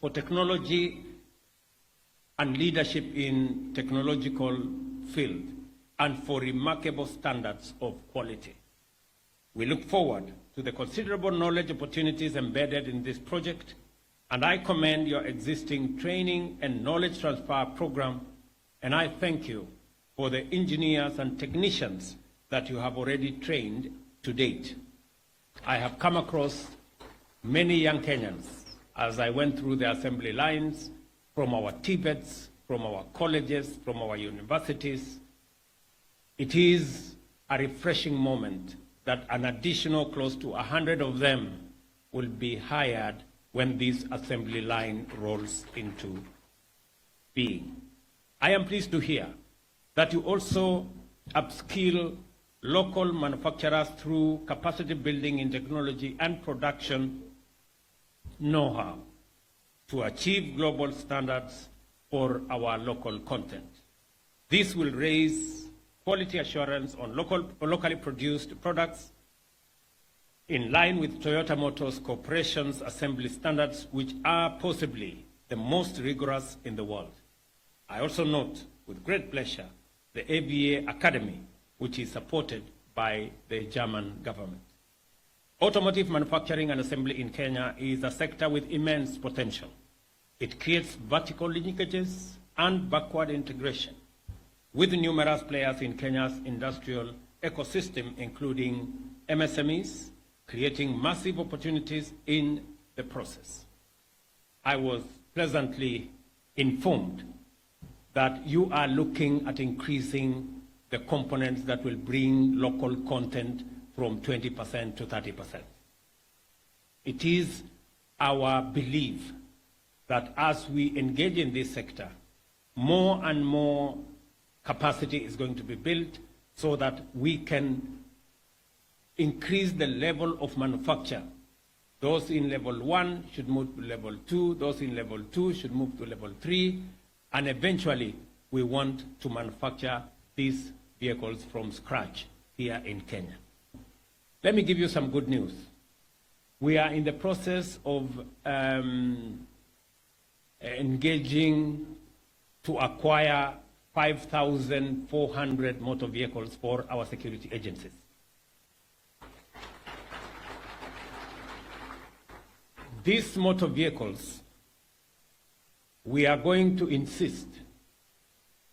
for technology and leadership in technological field, and for remarkable standards of quality. We look forward to the considerable knowledge opportunities embedded in this project, and I commend your existing training and knowledge transfer program, and I thank you for the engineers and technicians that you have already trained to date. I have come across many young Kenyans as I went through the assembly lines, from our TVETs, from our colleges, from our universities. It is a refreshing moment that an additional close to 100 of them will be hired when this assembly line rolls into being. I am pleased to hear that you also upskill local manufacturers through capacity building in technology and production know-how to achieve global standards for our local content. This will raise quality assurance on locally produced products in line with Toyota Motors Corporation's assembly standards, which are possibly the most rigorous in the world. I also note with great pleasure the ABA Academy, which is supported by the German government. Automotive manufacturing and assembly in Kenya is a sector with immense potential. It creates vertical linkages and backward integration with numerous players in Kenya's industrial ecosystem, including MSMEs, creating massive opportunities in the process. I was pleasantly informed that you are looking at increasing the components that will bring local content from 20% to 30%. It is our belief that as we engage in this sector, more and more capacity is going to be built so that we can increase the level of manufacture. Those in level 1 should move to level 2, those in level 2 should move to level 3, and eventually we want to manufacture these vehicles from scratch here in Kenya. Let me give you some good news. We are in the process of engaging to acquire 5,400 motor vehicles for our security agencies. These motor vehicles, we are going to insist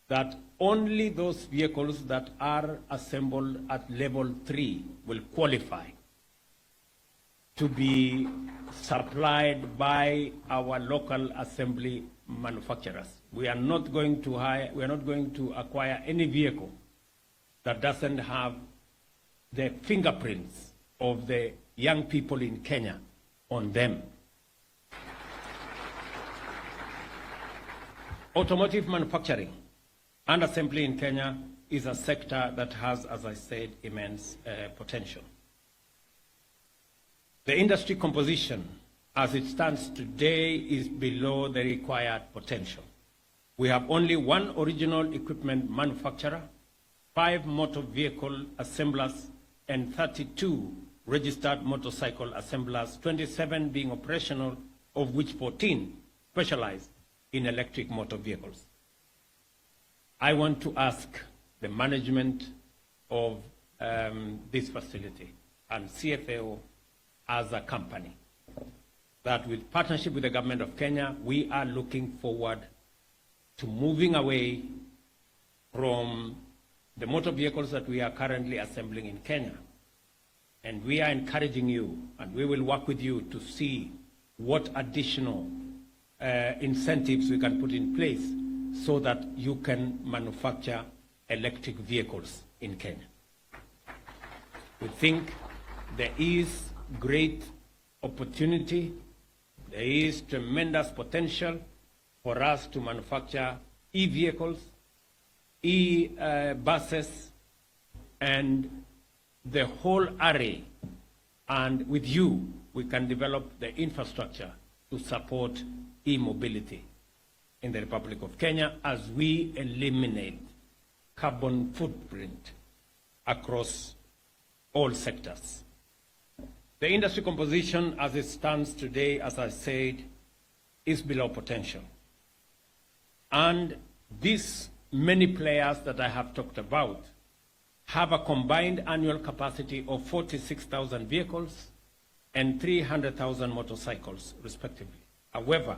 that only those vehicles that are assembled at level 3 will qualify to be supplied by our local assembly manufacturers. We are not going to acquire any vehicle that doesn't have the fingerprints of the young people in Kenya on them. Automotive manufacturing and assembly in Kenya is a sector that has, as I said, immense potential. The industry composition, as it stands today, is below the required potential. We have only one original equipment manufacturer, 5 motor vehicle assemblers, and 32 registered motorcycle assemblers, 27 being operational, of which 14 specialize in electric motor vehicles. I want to ask the management of this facility and CFAO as a company that, with partnership with the government of Kenya, we are looking forward to moving away from the motor vehicles that we are currently assembling in Kenya. And we are encouraging you, and we will work with you to see what additional incentives we can put in place so that you can manufacture electric vehicles in Kenya. We think there is great opportunity, there is tremendous potential for us to manufacture e-vehicles, e-buses, and the whole array. And with you, we can develop the infrastructure to support e-mobility in the Republic of Kenya as we eliminate carbon footprint across all sectors. The industry composition as it stands today, as I said, is below potential. And these many players that I have talked about have a combined annual capacity of 46,000 vehicles and 300,000 motorcycles, respectively. However,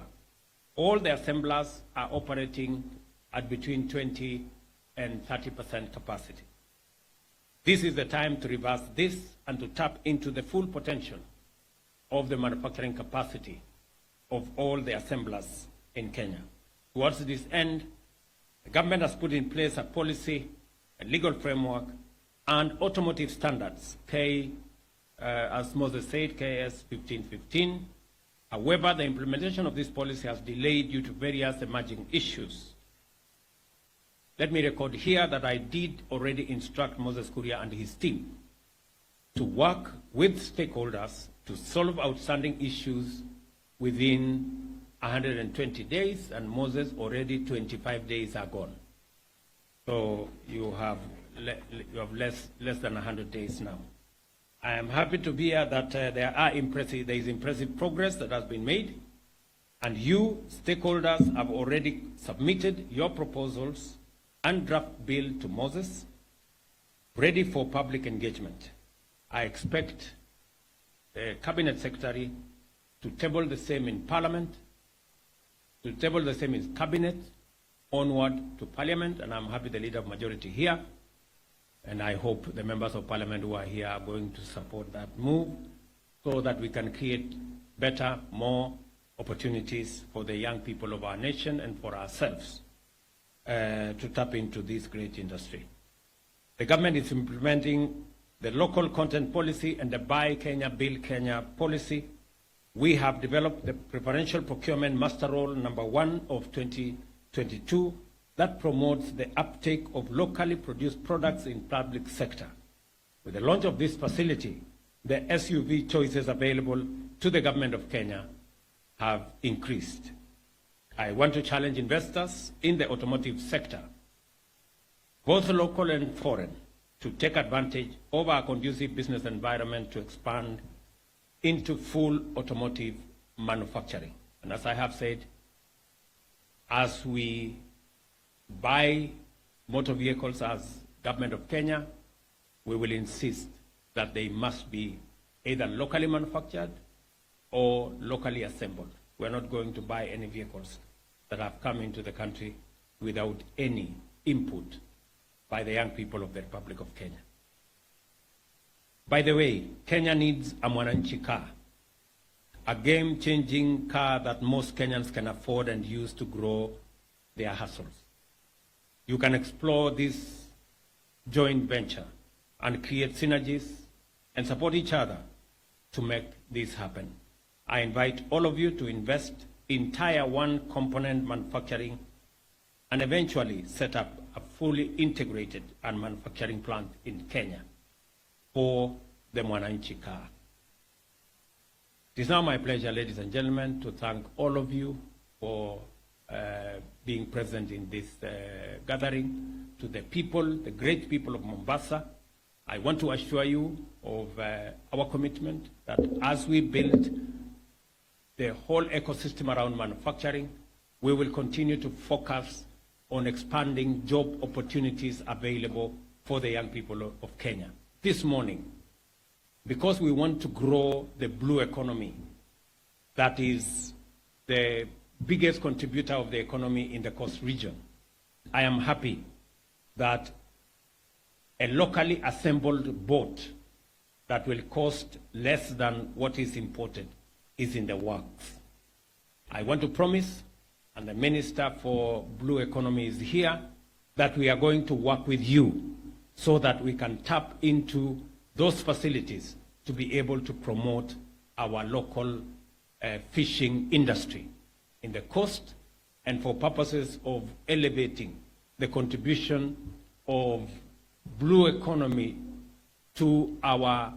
all the assemblers are operating at between 20 and 30% capacity. This is the time to reverse this and to tap into the full potential of the manufacturing capacity of all the assemblers in Kenya. Towards this end, the government has put in place a policy, a legal framework, and automotive standards, as Moses said, KS 1515. However, the implementation of this policy has delayed due to various emerging issues. Let me record here that I did already instruct Moses Kuria and his team to work with stakeholders to solve outstanding issues within 120 days, and Moses, already 25 days are gone. So you have less than 100 days now. I am happy to hear that there is impressive progress that has been made, and you, stakeholders, have already submitted your proposals and draft bill to Moses, ready for public engagement. I expect the Cabinet Secretary to table the same in Parliament, to table the same in Cabinet, onward to Parliament, and I'm happy the Leader of Majority here, and I hope the members of Parliament who are here are going to support that move so that we can create better, more opportunities for the young people of our nation and for ourselves to tap into this great industry. The government is implementing the local content policy and the Buy Kenya, Build Kenya policy. We have developed the Preferential Procurement Master Roll number 1 of 2022 that promotes the uptake of locally produced products in public sector. With the launch of this facility, the SUV choices available to the government of Kenya have increased. I want to challenge investors in the automotive sector, both local and foreign, to take advantage of our conducive business environment to expand into full automotive manufacturing. And as I have said, as we buy motor vehicles as government of Kenya, we will insist that they must be either locally manufactured or locally assembled. We're not going to buy any vehicles that have come into the country without any input by the young people of the Republic of Kenya. By the way, Kenya needs a Mwananchi car, a game-changing car that most Kenyans can afford and use to grow their hustles. You can explore this joint venture and create synergies and support each other to make this happen. I invite all of you to invest in Tier 1 component manufacturing and eventually set up a fully integrated and manufacturing plant in Kenya for the Mwananchi car. It is now my pleasure, ladies and gentlemen, to thank all of you for being present in this gathering. To the people, the great people of Mombasa, I want to assure you of our commitment that as we build the whole ecosystem around manufacturing, we will continue to focus on expanding job opportunities available for the young people of Kenya. This morning, because we want to grow the blue economy, that is the biggest contributor of the economy in the coast region, I am happy that a locally assembled boat that will cost less than what is imported is in the works. I want to promise, and the Minister for Blue Economy is here, that we are going to work with you so that we can tap into those facilities to be able to promote our local fishing industry in the coast, and for purposes of elevating the contribution of blue economy to our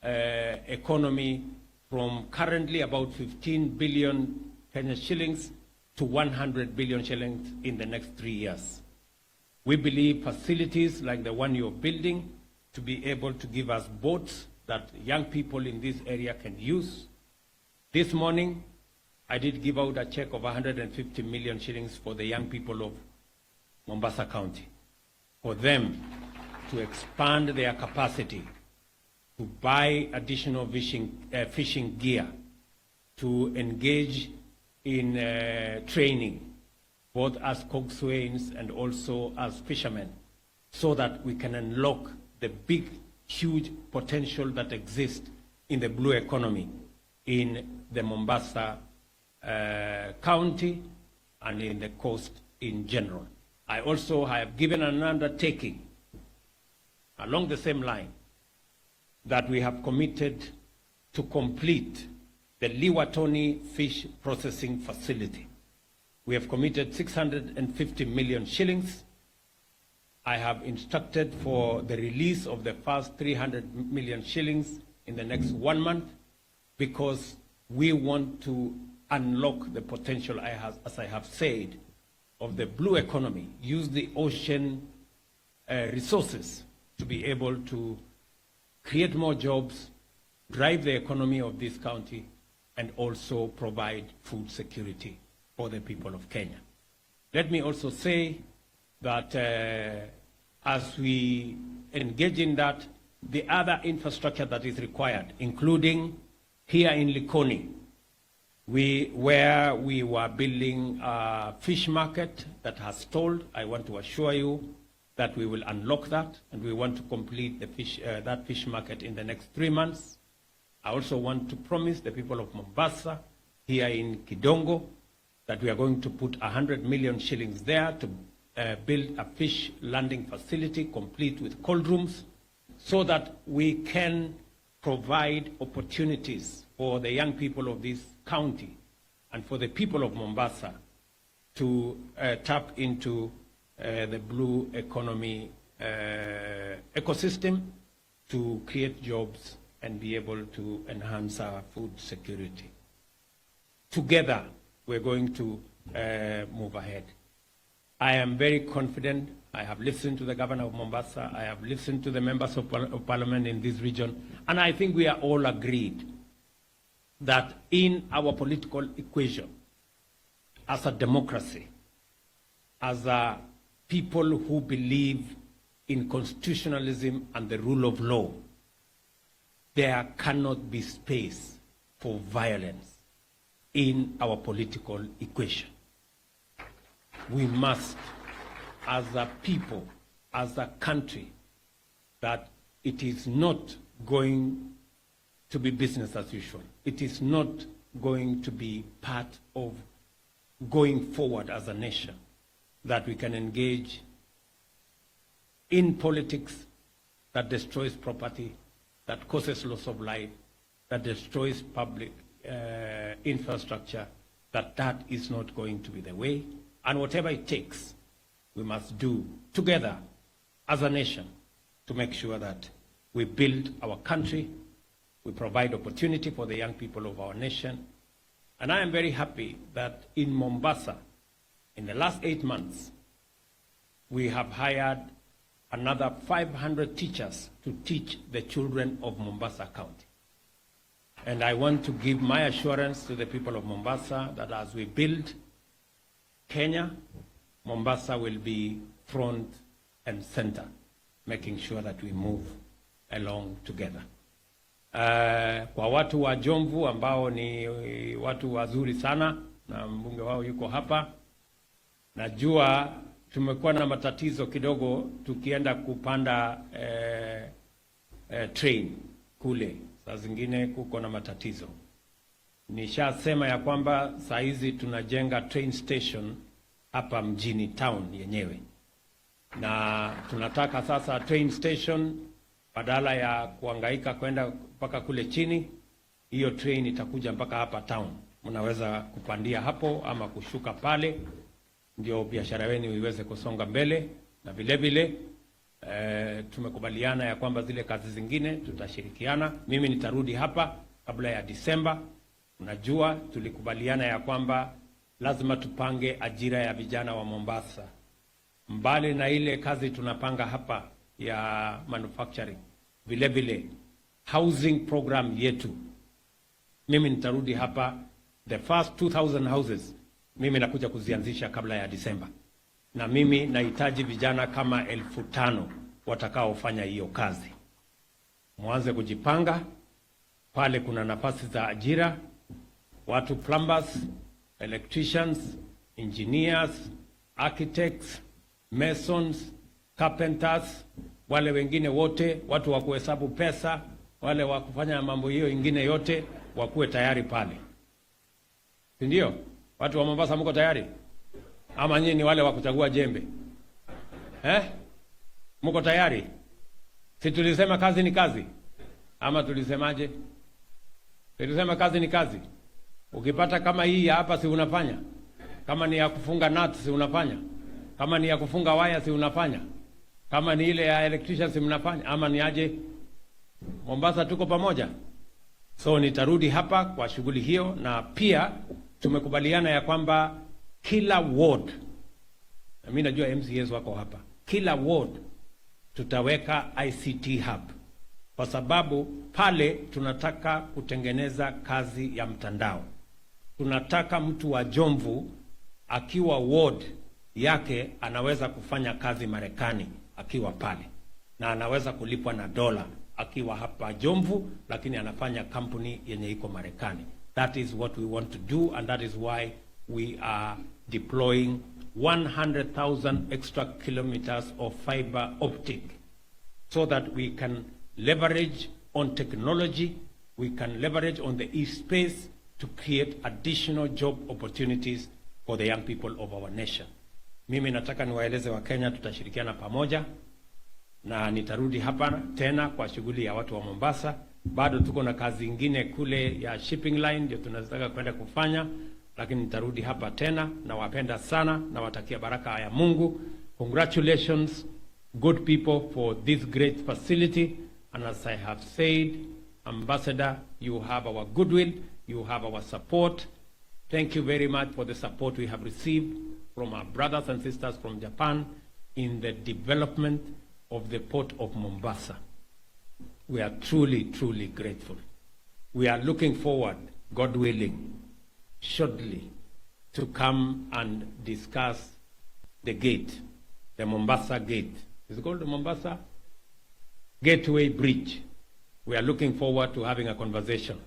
economy from currently about 15 billion Kenya shillings to 100 billion shillings in the next 3 years. We believe facilities like the one you're building to be able to give us boats that young people in this area can use. This morning, I did give out a check of 150 million shillings for the young people of Mombasa County, for them to expand their capacity, to buy additional fishing gear, to engage in training, both as coxswains and also as fishermen, so that we can unlock the big, huge potential that exists in the blue economy in the Mombasa County and in the coast in general. I also have given an undertaking along the same line that we have committed to complete the Liwatoni fish processing facility. We have committed 650 million shillings. I have instructed for the release of the first 300 million shillings in the next 1 month, because we want to unlock the potential, as I have said, of the blue economy, use the ocean resources to be able to create more jobs, drive the economy of this county, and also provide food security for the people of Kenya. Let me also say that as we engage in that, the other infrastructure that is required, including here in Likoni, where we were building a fish market that has stalled, I want to assure you that we will unlock that, and we want to complete the that fish market in the next 3 months. I also want to promise the people of Mombasa, here in Kidongo, that we are going to put 100 million shillings there to build a fish landing facility complete with cold rooms, so that we can provide opportunities for the young people of this county and for the people of Mombasa to tap into the blue economy ecosystem, to create jobs and be able to enhance our food security. Together, we're going to move ahead. I am very confident. I have listened to the governor of Mombasa. I have listened to the members of parliament in this region. And I think we are all agreed that in our political equation, as a democracy, as a people who believe in constitutionalism and the rule of law, there cannot be space for violence in our political equation. We must, as a people, as a country, that it is not going to be business as usual. It is not going to be part of going forward as a nation, that we can engage in politics that destroys property, that causes loss of life, that destroys public infrastructure, that is not going to be the way. And whatever it takes, we must do together as a nation to make sure that we build our country, we provide opportunity for the young people of our nation. And I am very happy that in Mombasa, in the last 8 months, we have hired another 500 teachers to teach the children of Mombasa County. And I want to give my assurance to the people of Mombasa that as we build Kenya, Mombasa will be front and center, making sure that we move along together. Kwa watu wa Jomvu ambao ni watu wazuri sana, na mbunge wao yuko hapa, najua tumekuwa na matatizo kidogo tukienda kupanda train kule. Saa zingine kuko na matatizo. Nishasema ya kwamba saa hizi tunajenga train station hapa mjini town yenyewe. Na tunataka sasa train station, badala ya kuhangaika kwenda mpaka kule chini, hiyo train itakuja mpaka hapa town. Mnaweza kupandia hapo ama kushuka pale, ndio biashara yenu iweze kusonga mbele. Na vile vile tumekubaliana ya kwamba zile kazi zingine tutashirikiana. Mimi nitarudi hapa kabla ya Disemba. Unajua tulikubaliana ya kwamba lazima tupange ajira ya vijana wa Mombasa. Mbali na ile kazi tunapanga hapa ya manufacturing, vile vile housing program yetu. Mimi nitarudi hapa The first 2,000 houses mimi nakuja kuzianzisha kabla ya Disemba, na mimi nahitaji vijana kama 5,000 watakaofanya hiyo kazi. Mwanze kujipanga pale, kuna nafasi za ajira, watu plumbers, electricians, engineers, architects, masons, carpenters, wale wengine wote, watu wa kuhesabu pesa, wale wa kufanya mambo hiyo ingine yote, wakuwe tayari pale. Ndio? Watu wa Mombasa mko tayari? Ama nyinyi ni wale wa kuchagua jembe? Mko tayari? Si tulisema kazi ni kazi? Ama tulisemaje? Tulisema kazi ni kazi. Ukipata kama hii ya hapa si unafanya? Kama ni ya kufunga nuts si unafanya? Kama ni ya kufunga waya si unafanya? Kama ni ile ya electrician si mnafanya? Ama ni aje? Mombasa tuko pamoja. So nitarudi hapa kwa shughuli hiyo, na pia tumekubaliana ya kwamba kila ward, na mimi najua MCAs wako hapa, kila ward tutaweka ICT hub, kwa sababu pale tunataka kutengeneza kazi ya mtandao. Tunataka mtu wa Jomvu akiwa ward yake anaweza kufanya kazi Marekani akiwa pale, na anaweza kulipwa na dola akiwa hapa Jomvu, lakini anafanya kampuni yenye iko Marekani. That is what we want to do, and that is why we are deploying 100,000 extra kilometers of fiber optic, so that we can leverage on technology, we can leverage on the e-space to create additional job opportunities for the young people of our nation. Mimi nataka niwaeleze wa Kenya, tutashirikiana pamoja, na nitarudi hapa tena kwa shughuli ya watu wa Mombasa. Bado tuko na kazi ingine kule ya shipping line ndio tunataka kwenda kufanya, lakini nitarudi hapa tena. Na wapenda sana na watakia baraka ya Mungu. Congratulations good people for this great facility, and as I have said, Ambassador, you have our goodwill, you have our support. Thank you very much for the support we have received from our brothers and sisters from Japan in the development of the port of Mombasa. We are truly, truly grateful. We are looking forward, God willing, shortly to come and discuss the gate, the Mombasa gate. It's called the Mombasa Gateway Bridge. We are looking forward to having a conversation,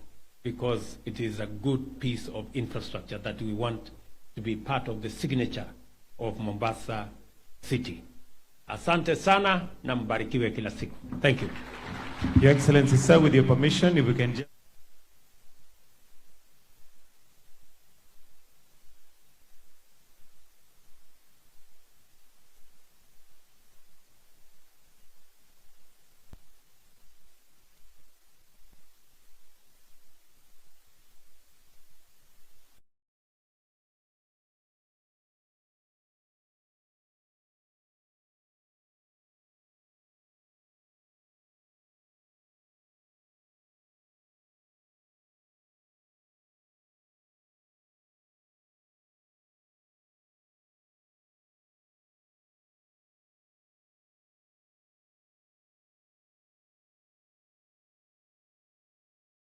because it is a good piece of infrastructure that we want to be part of the signature of Mombasa City. Asante sana na mbarikiwe kila siku. Thank you. Your Excellency, sir, with your permission, if we can